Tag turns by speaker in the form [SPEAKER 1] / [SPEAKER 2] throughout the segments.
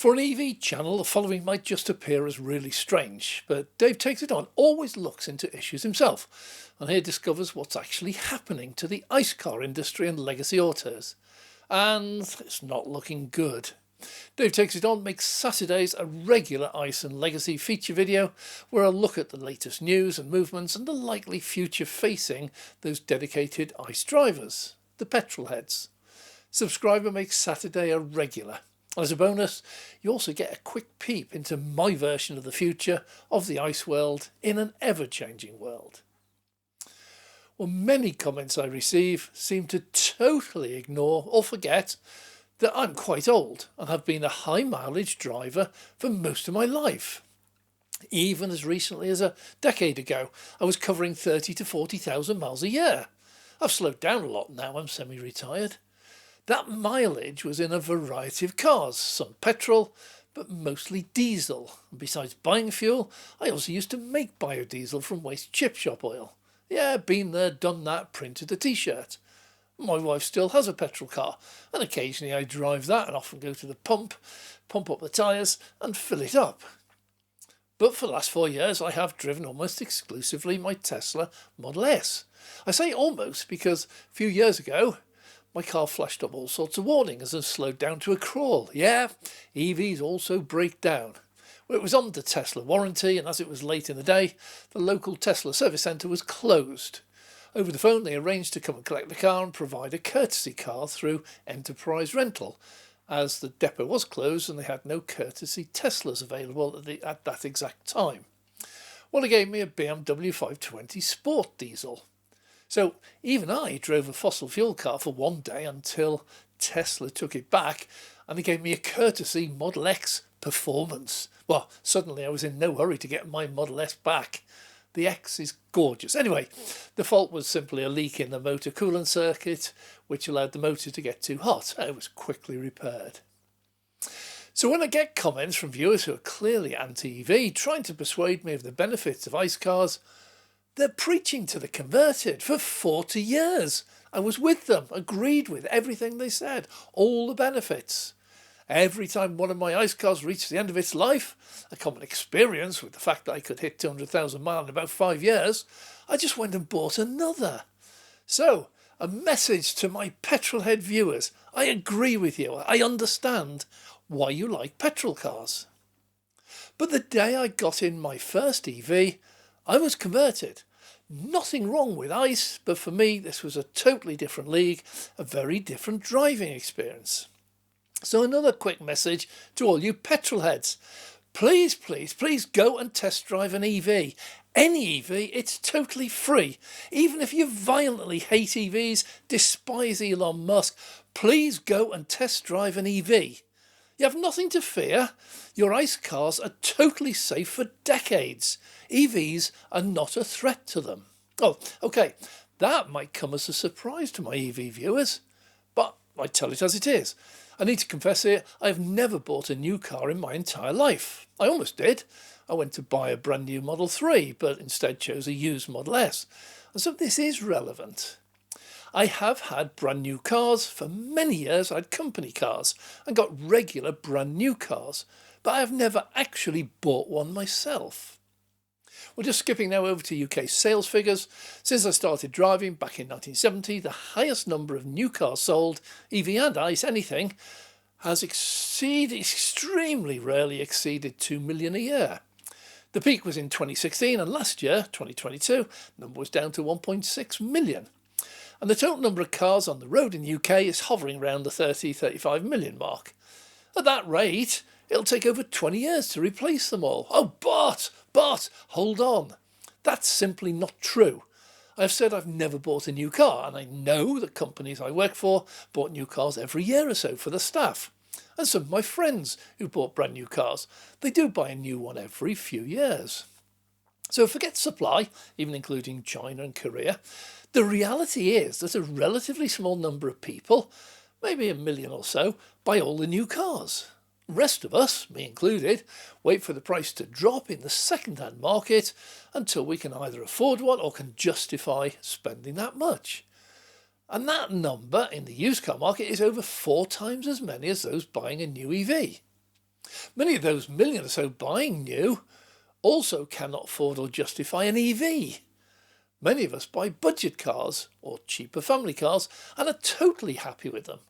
[SPEAKER 1] For an EV channel, the following might just appear as really strange, but Dave Takes It On always looks into issues himself, and here discovers what's actually happening to the ICE car industry and legacy autos. And it's not looking good. Dave Takes It On makes Saturdays a regular ICE and legacy feature video where I'll look at the latest news and movements and the likely future facing those dedicated ICE drivers, the petrol heads. Subscriber makes Saturday a regular. As a bonus, you also get a quick peep into my version of the future of the ICE world in an ever-changing world. Well, many comments I receive seem to totally ignore or forget that I'm quite old and have been a high mileage driver for most of my life. Even as recently as a decade ago, I was covering 30 to 40,000 miles a year. I've slowed down a lot now, I'm semi-retired. That mileage was in a variety of cars, some petrol, but mostly diesel. And besides buying fuel, I also used to make biodiesel from waste chip shop oil. Yeah, been there, done that, printed a t-shirt. My wife still has a petrol car, and occasionally I drive that and often go to the pump up the tyres and fill it up. But for the last 4 years I have driven almost exclusively my Tesla Model S. I say almost because a few years ago my car flashed up all sorts of warnings and slowed down to a crawl. Yeah, EVs also break down. Well, it was on the Tesla warranty, and as it was late in the day, the local Tesla service centre was closed. Over the phone they arranged to come and collect the car and provide a courtesy car through Enterprise Rental, as the depot was closed and they had no courtesy Teslas available at that exact time. Well, they gave me a BMW 520 Sport diesel. So even I drove a fossil fuel car for one day until Tesla took it back and they gave me a courtesy Model X Performance. Well, suddenly I was in no hurry to get my Model S back. The X is gorgeous. Anyway, the fault was simply a leak in the motor coolant circuit, which allowed the motor to get too hot. It was quickly repaired. So when I get comments from viewers who are clearly anti-EV, trying to persuade me of the benefits of ICE cars, they're preaching to the converted. For 40 years I was with them, agreed with everything they said, all the benefits. Every time one of my ICE cars reached the end of its life, a common experience with the fact that I could hit 200,000 miles in about 5 years, I just went and bought another. So, a message to my petrolhead viewers. I agree with you. I understand why you like petrol cars. But the day I got in my first EV, I was converted. Nothing wrong with ICE, but for me this was a totally different league, a very different driving experience. So another quick message to all you petrol heads. Please, please, please go and test drive an EV. Any EV, it's totally free. Even if you violently hate EVs, despise Elon Musk, please go and test drive an EV. You have nothing to fear. Your ICE cars are totally safe for decades. EVs are not a threat to them. Oh, okay, that might come as a surprise to my EV viewers, but I tell it as it is. I need to confess here, I've never bought a new car in my entire life. I almost did. I went to buy a brand new Model 3, but instead chose a used Model S. And so this is relevant. I have had brand new cars. For many years I had company cars and got regular brand new cars, but I have never actually bought one myself. We're just skipping now over to UK sales figures. Since I started driving back in 1970, the highest number of new cars sold, EV and ICE, anything, has extremely rarely exceeded 2 million a year. The peak was in 2016, and last year, 2022, the number was down to 1.6 million. And the total number of cars on the road in the UK is hovering around the 35 million mark. At that rate, it'll take over 20 years to replace them all. Oh, but, hold on. That's simply not true. I've said I've never bought a new car, and I know that companies I work for bought new cars every year or so for the staff. And some of my friends who bought brand new cars, they do buy a new one every few years. So forget supply, even including China and Korea. The reality is that a relatively small number of people, maybe 1 million or so, buy all the new cars. The rest of us, me included, wait for the price to drop in the second-hand market until we can either afford one or can justify spending that much. And that number in the used car market is over 4 times as many as those buying a new EV. Many of those million or so buying new also cannot afford or justify an EV. Many of us buy budget cars or cheaper family cars and are totally happy with them.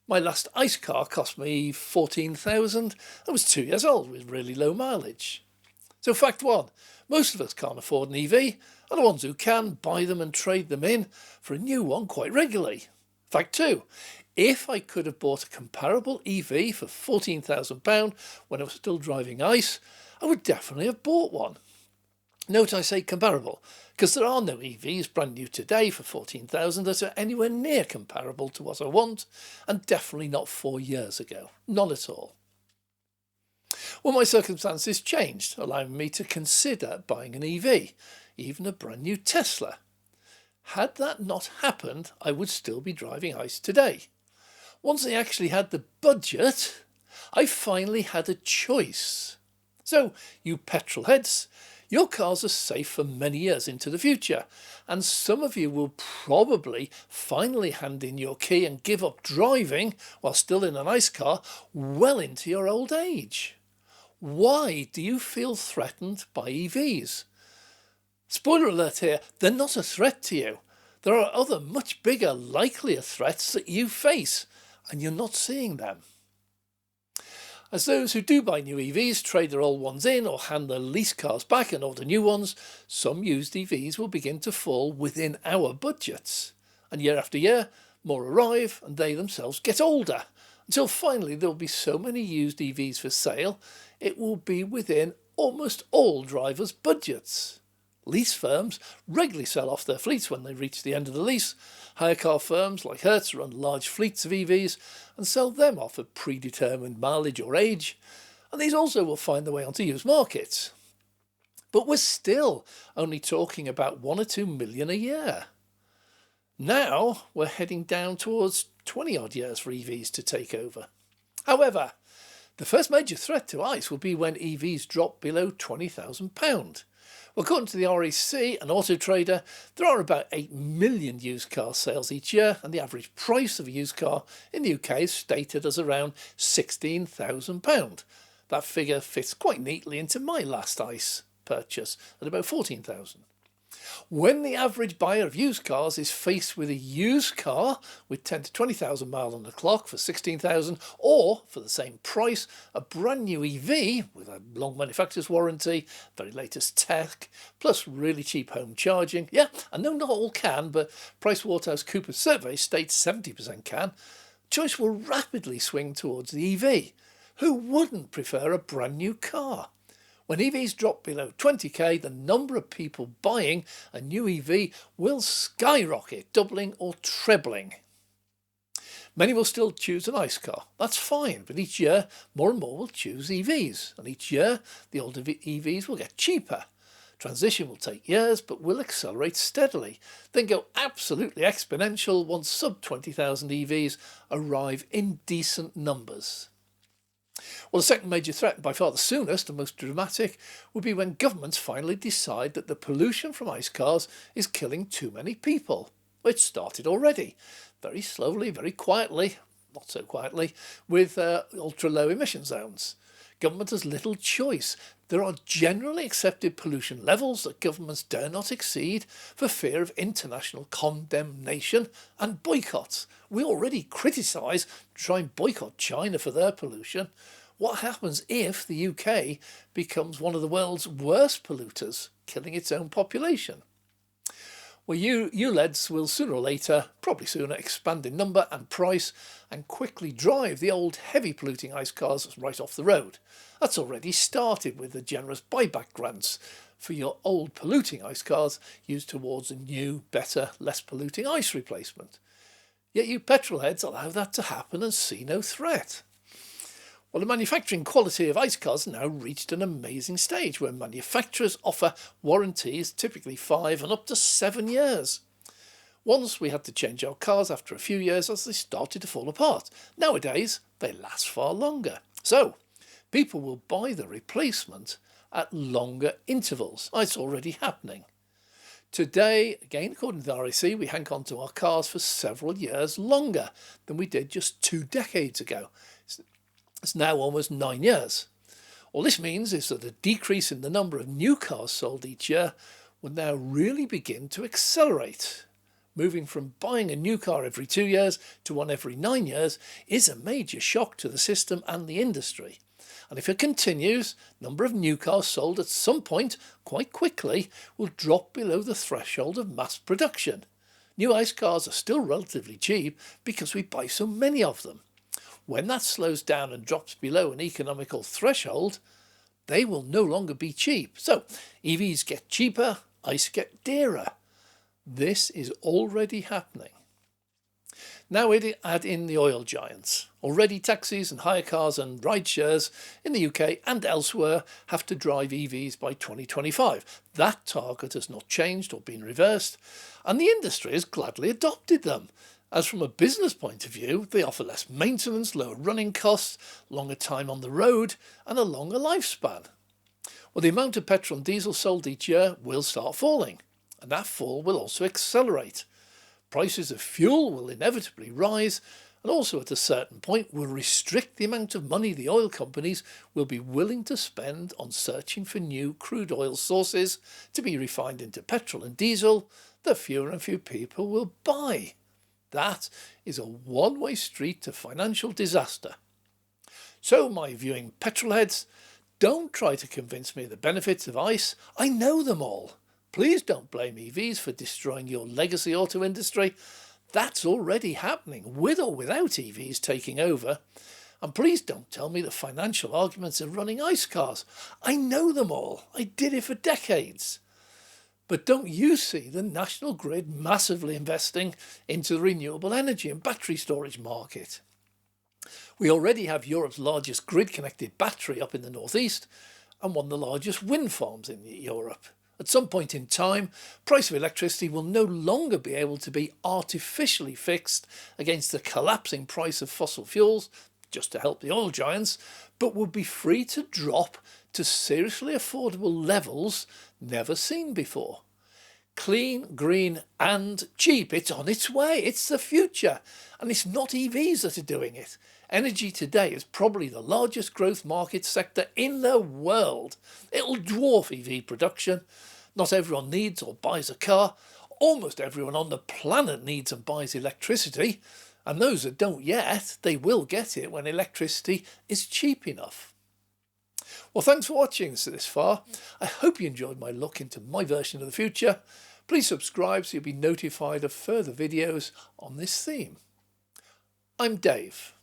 [SPEAKER 1] My last ICE car cost me $14,000 and was 2 years old with really low mileage. So fact one, most of us can't afford an EV, and the ones who can buy them and trade them in for a new one quite regularly. Fact two, if I could have bought a comparable EV for £14,000 when I was still driving ICE, I would definitely have bought one. Note I say comparable, because there are no EVs brand new today for $14,000 that are anywhere near comparable to what I want, and definitely not 4 years ago. None at all. Well, my circumstances changed, allowing me to consider buying an EV, even a brand new Tesla. Had that not happened, I would still be driving ICE today. Once I actually had the budget, I finally had a choice. So, you petrol heads, your cars are safe for many years into the future, and some of you will probably finally hand in your key and give up driving while still in an ICE car well into your old age. Why do you feel threatened by EVs? Spoiler alert here, they're not a threat to you. There are other much bigger, likelier threats that you face, and you're not seeing them. As those who do buy new EVs trade their old ones in or hand their lease cars back and order new ones, some used EVs will begin to fall within our budgets. And year after year, more arrive and they themselves get older, until finally there will be so many used EVs for sale, it will be within almost all drivers' budgets. Lease firms regularly sell off their fleets when they reach the end of the lease. Hire car firms like Hertz run large fleets of EVs and sell them off at predetermined mileage or age, and these also will find their way onto used markets. But we're still only talking about 1 or 2 million a year. Now we're heading down towards 20 odd years for EVs to take over. However, the first major threat to ICE will be when EVs drop below £20,000. Well, according to the RAC and Auto Trader, there are about 8 million used car sales each year, and the average price of a used car in the UK is stated as around £16,000. That figure fits quite neatly into my last ICE purchase at about £14,000. When the average buyer of used cars is faced with a used car with 10 to 20,000 miles on the clock for 16,000, or for the same price, a brand new EV with a long manufacturer's warranty, very latest tech, plus really cheap home charging. Yeah, I know not all can, but PricewaterhouseCoopers survey states 70% can. Choice will rapidly swing towards the EV. Who wouldn't prefer a brand new car? When EVs drop below 20k, the number of people buying a new EV will skyrocket, doubling or trebling. Many will still choose an ICE car. That's fine, but each year more and more will choose EVs, and each year the older EVs will get cheaper. Transition will take years, but will accelerate steadily, then go absolutely exponential once sub 20,000 EVs arrive in decent numbers. Well, the second major threat, by far the soonest and most dramatic, will be when governments finally decide that the pollution from ICE cars is killing too many people. It started already, very slowly, very quietly, not so quietly, with ultra-low emission zones. Government has little choice. There are generally accepted pollution levels that governments dare not exceed for fear of international condemnation and boycotts. We already criticise try and boycott China for their pollution. What happens if the UK becomes one of the world's worst polluters, killing its own population? Well, ULEDs will sooner or later, probably sooner, expand in number and price and quickly drive the old heavy polluting ICE cars right off the road. That's already started with the generous buyback grants for your old polluting ICE cars used towards a new, better, less polluting ICE replacement. Yet you petrol heads allow that to happen and see no threat. Well, the manufacturing quality of ICE cars has now reached an amazing stage where manufacturers offer warranties typically 5 and up to 7 years. Once we had to change our cars after a few years as they started to fall apart. Nowadays, they last far longer. So, people will buy the replacement at longer intervals. It's already happening. Today, again, according to the RAC, we hang on to our cars for several years longer than we did just 2 decades ago. It's now almost 9 years. All this means is that a decrease in the number of new cars sold each year will now really begin to accelerate. Moving from buying a new car every 2 years to one every 9 years is a major shock to the system and the industry. And if it continues, the number of new cars sold at some point, quite quickly, will drop below the threshold of mass production. New ICE cars are still relatively cheap because we buy so many of them. When that slows down and drops below an economical threshold, they will no longer be cheap. So EVs get cheaper, ICE get dearer. This is already happening. Now we add in the oil giants. Already taxis and hire cars and ride shares in the UK and elsewhere have to drive EVs by 2025. That target has not changed or been reversed, and the industry has gladly adopted them. As from a business point of view, they offer less maintenance, lower running costs, longer time on the road, and a longer lifespan. Well, the amount of petrol and diesel sold each year will start falling, and that fall will also accelerate. Prices of fuel will inevitably rise, and also at a certain point will restrict the amount of money the oil companies will be willing to spend on searching for new crude oil sources to be refined into petrol and diesel that fewer and fewer people will buy. That is a one-way street to financial disaster. So, my viewing petrolheads, don't try to convince me of the benefits of ICE. I know them all. Please don't blame EVs for destroying your legacy auto industry. That's already happening, with or without EVs taking over. And please don't tell me the financial arguments of running ICE cars. I know them all. I did it for decades. But don't you see the national grid massively investing into the renewable energy and battery storage market? We already have Europe's largest grid-connected battery up in the northeast and one of the largest wind farms in Europe. At some point in time, price of electricity will no longer be able to be artificially fixed against the collapsing price of fossil fuels, just to help the oil giants, but will be free to drop to seriously affordable levels never seen before. Clean, green and cheap. It's on its way. It's the future. And it's not EVs that are doing it. Energy today is probably the largest growth market sector in the world. It'll dwarf EV production. Not everyone needs or buys a car. Almost everyone on the planet needs and buys electricity. And those that don't yet, they will get it when electricity is cheap enough. Well, thanks for watching this far. I hope you enjoyed my look into my version of the future. Please subscribe so you'll be notified of further videos on this theme. I'm Dave.